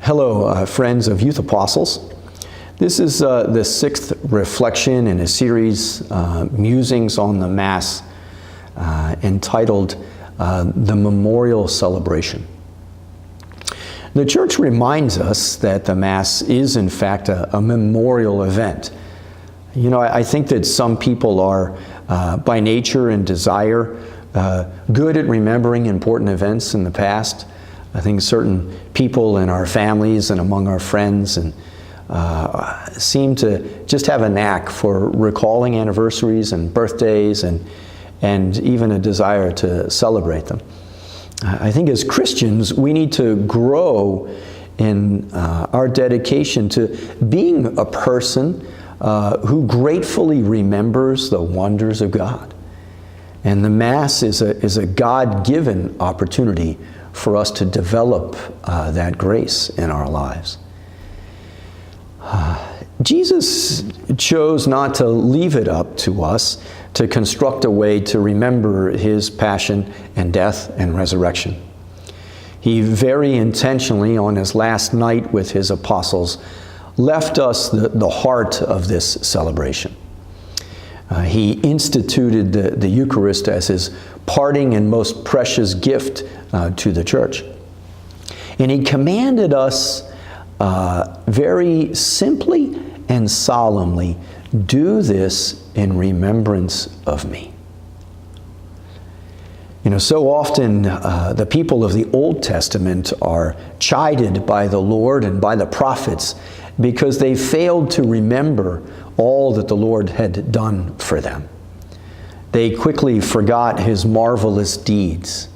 Hello, friends of Youth Apostles. This is the sixth reflection in a series, Musings on the Mass, entitled The Memorial Celebration. The Church reminds us that the Mass is, in fact, a memorial event. You know, I think that some people are, by nature and desire, good at remembering important events in the past. I think certain people in our families and among our friends and seem to just have a knack for recalling anniversaries and birthdays and even a desire to celebrate them. I think as Christians, we need to grow in our dedication to being a person who gratefully remembers the wonders of God. And the Mass is a God-given opportunity for us to develop that grace in our lives. Jesus chose not to leave it up to us to construct a way to remember his passion and death and resurrection. He very intentionally, on his last night with his apostles, left us the heart of this celebration. He instituted the Eucharist as his parting and most precious gift to the church. And he commanded us very simply and solemnly, do this in remembrance of me. You know, so often the people of the Old Testament are chided by the Lord and by the prophets because they failed to remember all that the Lord had done for them. They quickly forgot his marvelous deeds,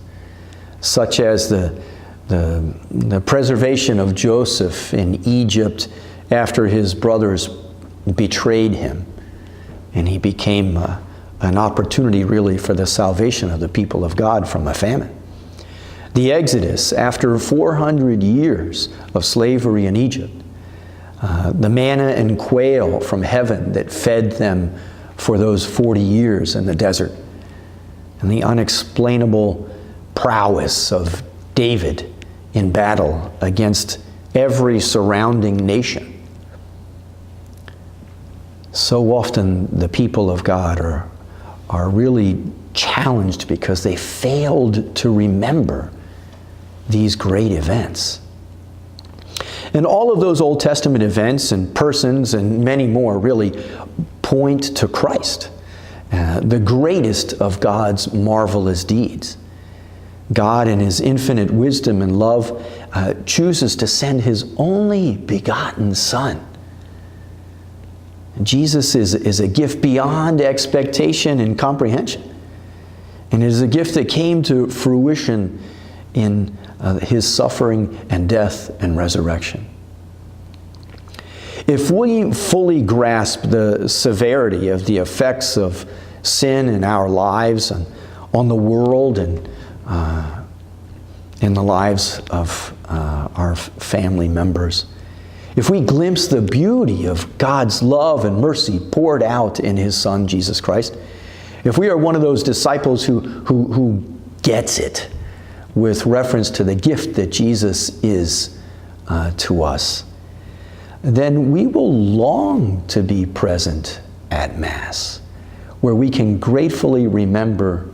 such as the preservation of Joseph in Egypt after his brothers betrayed him, and he became an opportunity really for the salvation of the people of God from a famine. The Exodus after 400 years of slavery in Egypt. The manna and quail from heaven that fed them for those 40 years in the desert. And the unexplainable prowess of David in battle against every surrounding nation. So often the people of God are really challenged because they failed to remember these great events. And all of those Old Testament events and persons and many more really point to Christ, the greatest of God's marvelous deeds. God, in his infinite wisdom and love, chooses to send his only begotten Son. Jesus is a gift beyond expectation and comprehension. And it is a gift that came to fruition in his suffering and death and resurrection. If we fully grasp the severity of the effects of sin in our lives and on the world and in the lives of our family members, if we glimpse the beauty of God's love and mercy poured out in his Son, Jesus Christ, if we are one of those disciples who gets it with reference to the gift that Jesus is to us, then we will long to be present at Mass, where we can gratefully remember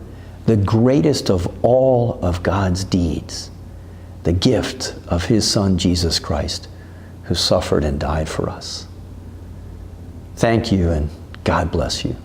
the greatest of all of God's deeds, the gift of his Son, Jesus Christ, who suffered and died for us. Thank you, and God bless you.